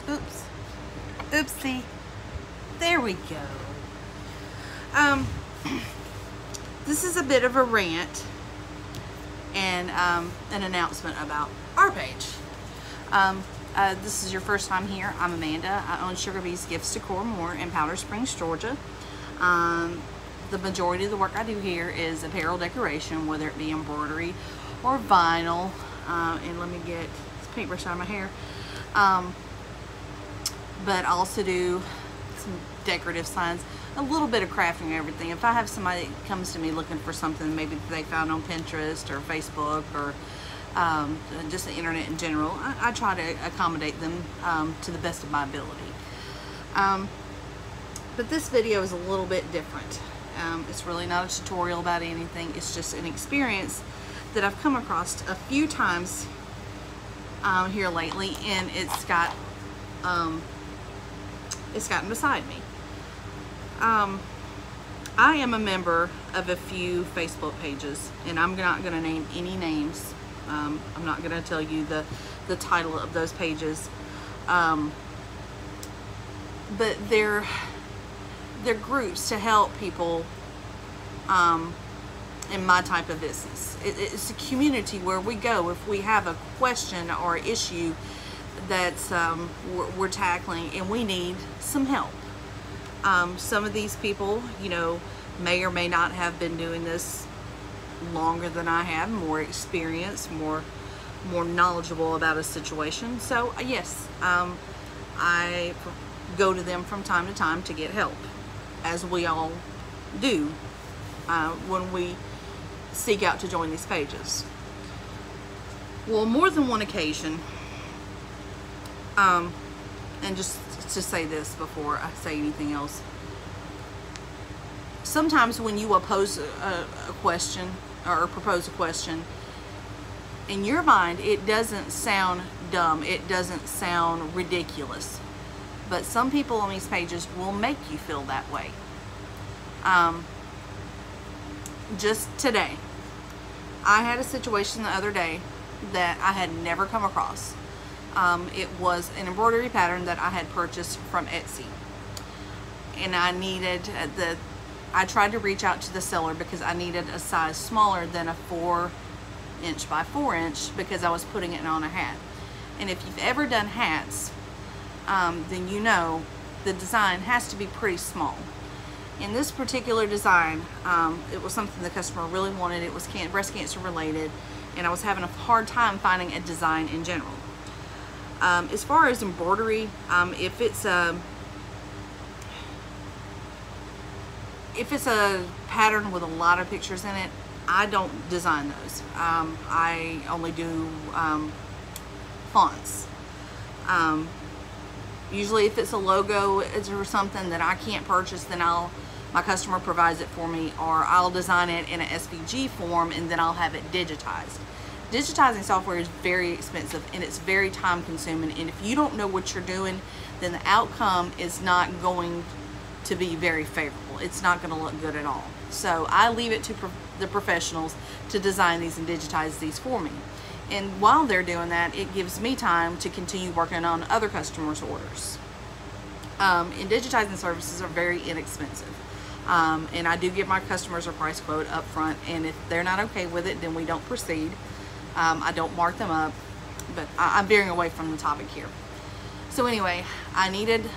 Oops. Oopsie. There we go. This is a bit of a rant and an announcement about our page. This is your first time here. I'm Amanda. I own Sugar Bee's Gifts Decor More in Powder Springs, Georgia. The majority of the work I do here is apparel decoration, whether it be embroidery or vinyl. And let me get this paintbrush out of my hair. But I also do some decorative signs, a little bit of crafting, everything. If I have somebody that comes to me looking for something maybe they found on Pinterest or Facebook or just the internet in general, I try to accommodate them to the best of my ability. But this video is a little bit different. It's really not a tutorial about anything. It's just an experience that I've come across a few times here lately, and it's gotten beside me. I am a member of a few Facebook pages, and I'm not going to name any names. I'm not going to tell you the title of those pages, but they're groups to help people in my type of business. It's a community where we go if we have a question or issue that's we're tackling and we need some help. Some of these people, you know, may or may not have been doing this longer than I have, more experience, more knowledgeable about a situation. So yes, I go to them from time to time to get help, as we all do when we seek out to join these pages. Well, more than one occasion, and just to say this before I say anything else, sometimes when you oppose a question or propose a question, in your mind it doesn't sound dumb, it doesn't sound ridiculous, but some people on these pages will make you feel that way. Just today, I had a situation the other day that I had never come across. It was an embroidery pattern that I had purchased from Etsy, and I tried to reach out to the seller because I needed a size smaller than a 4" by 4" because I was putting it on a hat. And if you've ever done hats, then you know the design has to be pretty small. In this particular design, it was something the customer really wanted. It was breast cancer related, and I was having a hard time finding a design in general. As far as embroidery, if it's a pattern with a lot of pictures in it, I don't design those. I only do fonts. Usually if it's a logo or something that I can't purchase, then my customer provides it for me, or I'll design it in an SVG form and then I'll have it digitized. Digitizing software is very expensive and it's very time consuming, and if you don't know what you're doing, then the outcome is not going to be very favorable. It's not going to look good at all. So I leave it to the professionals to design these and digitize these for me. And while they're doing that, it gives me time to continue working on other customers' orders. And digitizing services are very inexpensive. And I do give my customers a price quote up front, and if they're not okay with it, then we don't proceed. I don't mark them up, but I'm veering away from the topic here. So anyway, I needed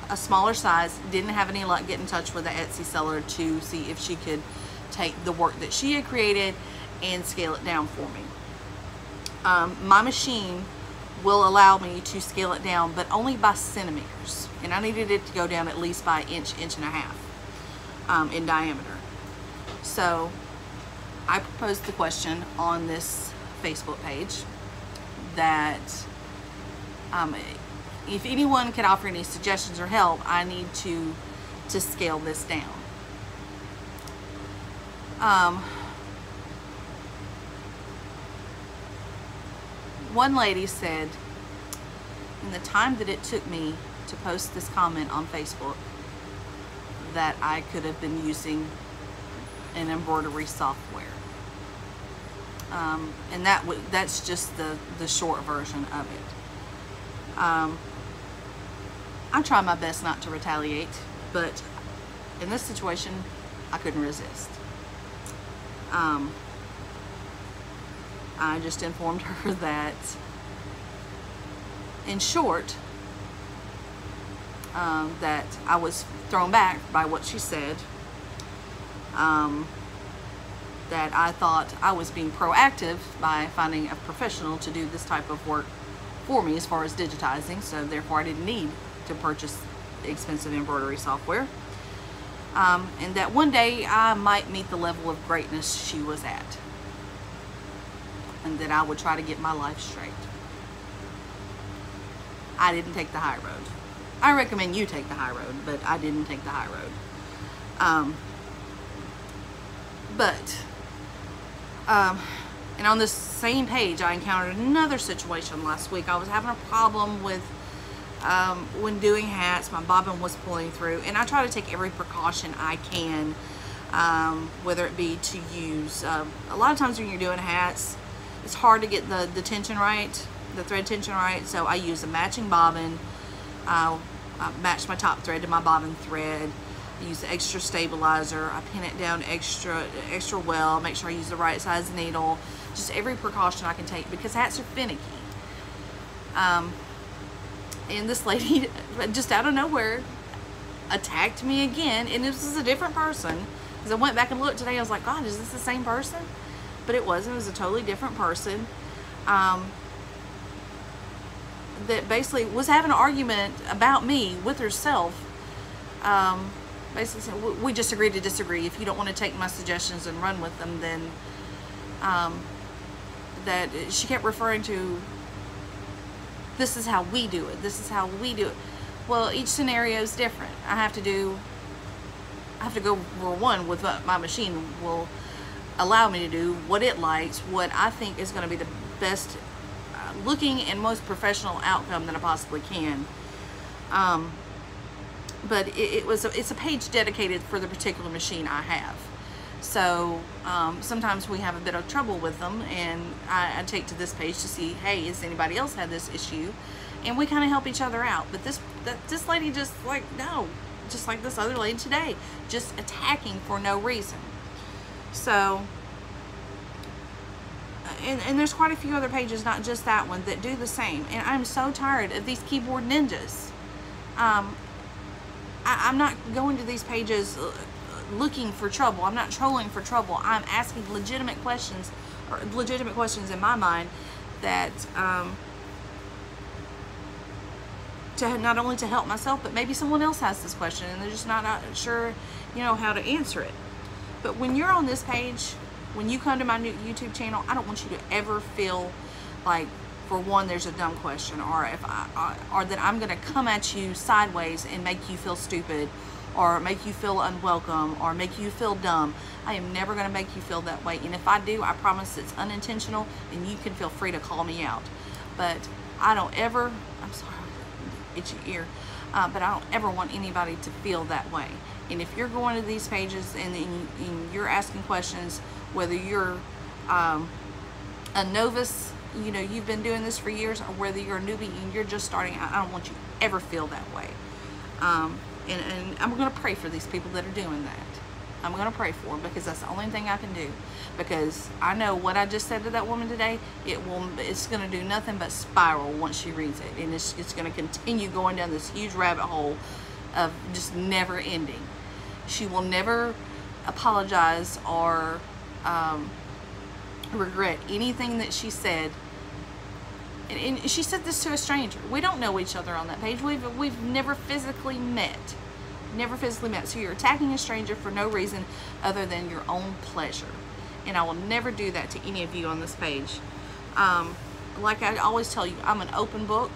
a smaller size, didn't have any luck getting in touch with the Etsy seller to see if she could take the work that she had created and scale it down for me. My machine will allow me to scale it down, but only by centimeters, and I needed it to go down at least by inch and a half in diameter. So I proposed the question on this Facebook page that if anyone could offer any suggestions or help, I need to scale this down. One lady said, in the time that it took me to post this comment on Facebook, that I could have been using an embroidery software. And that's just the short version of it. I try my best not to retaliate, but in this situation, I couldn't resist. I just informed her that, in short, that I was thrown back by what she said, that I thought I was being proactive by finding a professional to do this type of work for me as far as digitizing, so therefore I didn't need to purchase expensive embroidery software, and that one day I might meet the level of greatness she was at, and that I would try to get my life straight. I didn't take the high road. I recommend you take the high road, but I didn't take the high road. And on this same page, I encountered another situation last week. I was having a problem with, when doing hats, my bobbin was pulling through, and I try to take every precaution I can, whether it be to use, a lot of times when you're doing hats, it's hard to get the tension right, the thread tension right, so I use a matching bobbin. I match my top thread to my bobbin thread. I use the extra stabilizer. I pin it down extra well, make sure I use the right size needle. Just every precaution I can take, because hats are finicky. And this lady, just out of nowhere, attacked me again, and this was a different person. Because I went back and looked today, I was like, God, is this the same person? But it wasn't. It was a totally different person. That basically was having an argument about me with herself. Basically said, we just agreed to disagree. If you don't want to take my suggestions and run with them, then that she kept referring to, this is how we do it. This is how we do it. Well, each scenario is different. I have to go for one with what my machine will allow me to do, what it likes, what I think is going to be the best looking and most professional outcome that I possibly can. But it's a page dedicated for the particular machine I have. So sometimes we have a bit of trouble with them, and I take to this page to see, hey, has anybody else had this issue? And we kind of help each other out. But this lady just like, no, just like this other lady today, just attacking for no reason. So, and there's quite a few other pages, not just that one, that do the same. And I'm so tired of these keyboard ninjas. I'm not going to these pages looking for trouble. I'm not trolling for trouble. I'm asking legitimate questions, or legitimate questions in my mind, that to not only to help myself, but maybe someone else has this question and they're just not sure, you know, how to answer it. But when you're on this page, when you come to my new YouTube channel, I don't want you to ever feel like, for one, there's a dumb question, or or that I'm gonna come at you sideways and make you feel stupid, or make you feel unwelcome, or make you feel dumb. I am never gonna make you feel that way. And if I do, I promise it's unintentional, and you can feel free to call me out. But I don't ever, I'm sorry, itchy ear, but I don't ever want anybody to feel that way. And if you're going to these pages and you're asking questions, whether you're a novice, you know, you've been doing this for years, or whether you're a newbie and you're just starting out, I don't want you to ever feel that way. And I'm going to pray for these people that are doing that. I'm going to pray for them, because that's the only thing I can do. Because I know what I just said to that woman today, it's going to do nothing but spiral once she reads it. And it's going to continue going down this huge rabbit hole of just never ending. She will never apologize or regret anything that she said. And she said this to a stranger. We don't know each other on that page. We've never physically met. Never physically met. So you're attacking a stranger for no reason other than your own pleasure. And I will never do that to any of you on this page. Like I always tell you, I'm an open book.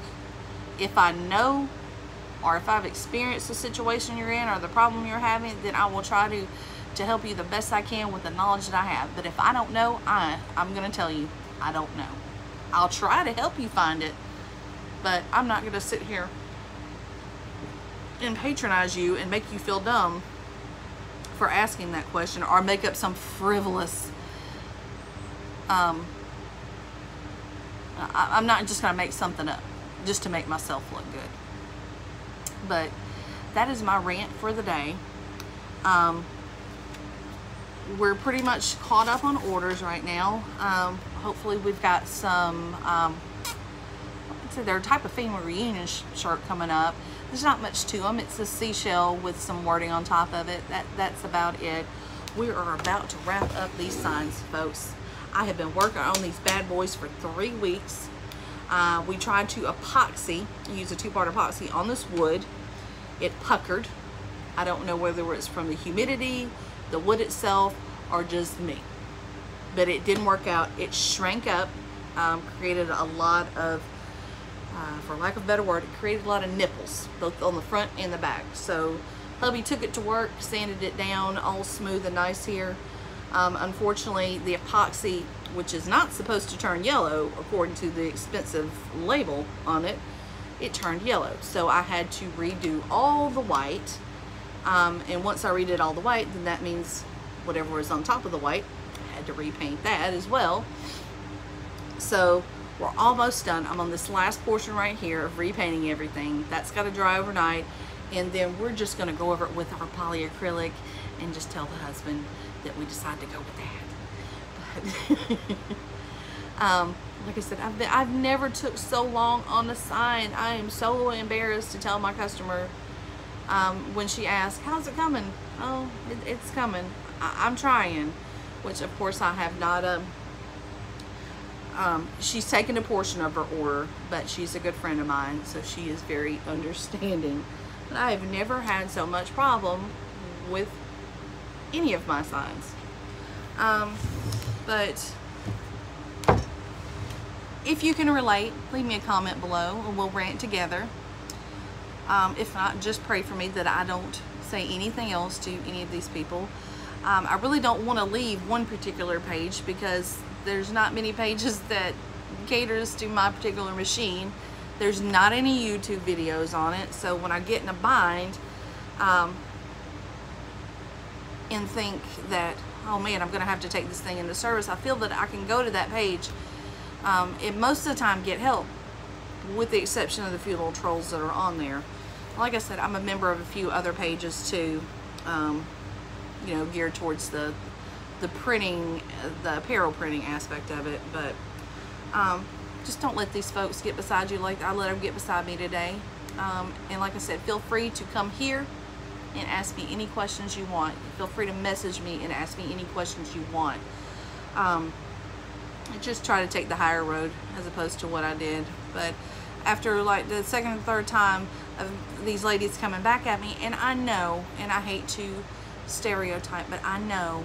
If I know, or if I've experienced the situation you're in or the problem you're having, then I will try to help you the best I can with the knowledge that I have. But if I don't know, I'm going to tell you, I don't know. I'll try to help you find it, but I'm not going to sit here and patronize you and make you feel dumb for asking that question, or make up some frivolous, I'm not just going to make something up just to make myself look good. But that is my rant for the day. We're pretty much caught up on orders right now. Hopefully we've got some, I'd say they're a type of family reunion shirt coming up. There's not much to them. It's a seashell with some wording on top of it. That's about it. We are about to wrap up these signs, folks. I have been working on these bad boys for 3 weeks. We tried to epoxy, use a 2-part epoxy on this wood. It puckered. I don't know whether it's from the humidity, the wood itself, or just me. But it didn't work out. It shrank up, created a lot of, for lack of a better word, it created a lot of nipples, both on the front and the back. So hubby took it to work, sanded it down, all smooth and nice here. Unfortunately, the epoxy, which is not supposed to turn yellow, according to the expensive label on it, it turned yellow. So I had to redo all the white. And once I redid all the white, then that means whatever was on top of the white, I had to repaint that as well. So we're almost done. I'm on this last portion right here of repainting everything. That's got to dry overnight. And then we're just going to go over it with our polyacrylic and just tell the husband that we decided to go with that. But like I said, I've never took so long on a sign. I am so embarrassed to tell my customer when she asks, how's it coming? Oh, it's coming. I'm trying. Which of course I have not. She's taken a portion of her order, but she's a good friend of mine, so she is very understanding. But I have never had so much problem with any of my signs. But if you can relate, leave me a comment below and we'll rant together. If not, just pray for me that I don't say anything else to any of these people. I really don't want to leave one particular page because there's not many pages that caters to my particular machine. There's not any YouTube videos on it, so when I get in a bind and think that, oh man, I'm gonna have to take this thing into service, I feel that I can go to that page and most of the time get help, with the exception of the few little trolls that are on there. Like I said, I'm a member of a few other pages too, you know, geared towards the printing, the apparel printing aspect of it. But just don't let these folks get beside you like I let them get beside me today. And like I said, feel free to come here and ask me any questions you want. Feel free to message me and ask me any questions you want. I just try to take the higher road as opposed to what I did. But after like the second and third time of these ladies coming back at me, and I know, and I hate to stereotype, but I know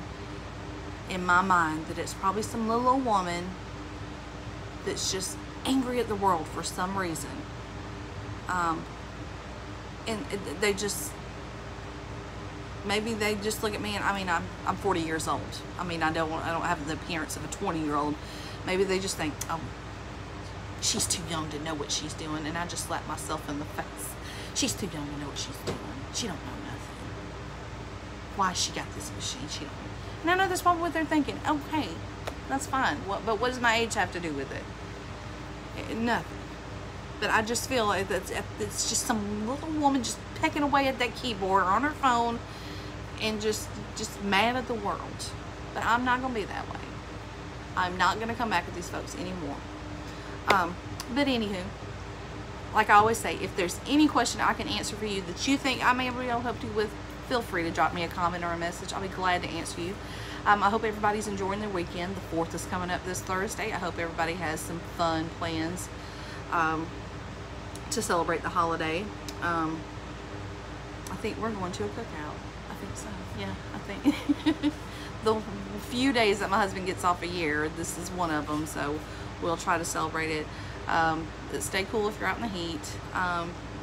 in my mind that it's probably some little old woman that's just angry at the world for some reason. And they just, maybe they just look at me, and I mean, I'm 40 years old. I mean, I don't have the appearance of a 20-year-old. Maybe they just think, oh, she's too young to know what she's doing, and I just slap myself in the face. She's too young to know what she's doing. She don't know nothing. Why she got this machine? She don't. And I know that's probably what they're thinking. Okay, that's fine. But what does my age have to do with it? Nothing. But I just feel like it's just some little woman just pecking away at that keyboard or on her phone and just mad at the world. But I'm not going to be that way. I'm not going to come back at these folks anymore. But anywho, like I always say, if there's any question I can answer for you that you think I may be able to help you with, feel free to drop me a comment or a message. I'll be glad to answer you. I hope everybody's enjoying their weekend. The 4th is coming up this Thursday. I hope everybody has some fun plans to celebrate the holiday. I think we're going to a cookout. I think so. Yeah, I think. The few days that my husband gets off a year, this is one of them, so we'll try to celebrate it. Stay cool if you're out in the heat.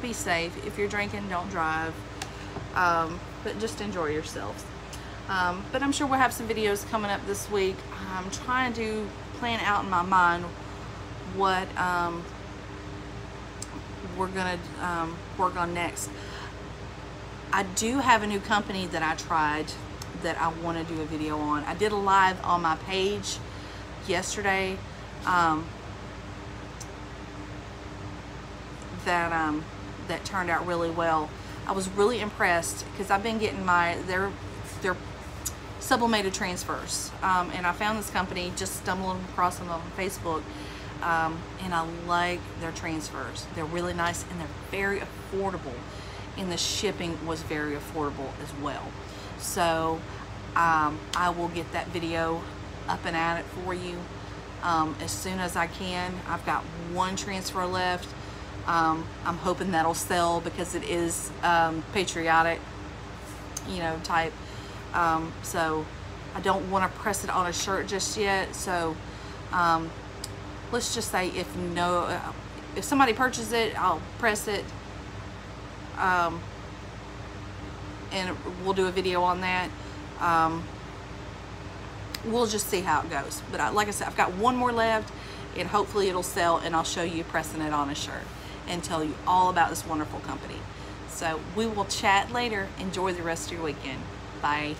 Be safe. If you're drinking, don't drive. But just enjoy yourselves. But I'm sure we'll have some videos coming up this week. I'm trying to plan out in my mind what we're gonna work on next. I do have a new company that I tried that I want to do a video on. I did a live on my page yesterday that turned out really well. I was really impressed because I've been getting their sublimated transfers, and I found this company, just stumbling across them on Facebook, and I like their transfers. They're really nice and they're very affordable, and the shipping was very affordable as well. So I will get that video up and at it for you as soon as I can. I've got one transfer left. I'm hoping that'll sell because it is patriotic, you know, type. So I don't want to press it on a shirt just yet. So let's just say if somebody purchases it, I'll press it, and we'll do a video on that. We'll just see how it goes. But like I said, I've got one more left, and hopefully it'll sell, and I'll show you pressing it on a shirt and tell you all about this wonderful company. So we will chat later. Enjoy the rest of your weekend. Bye.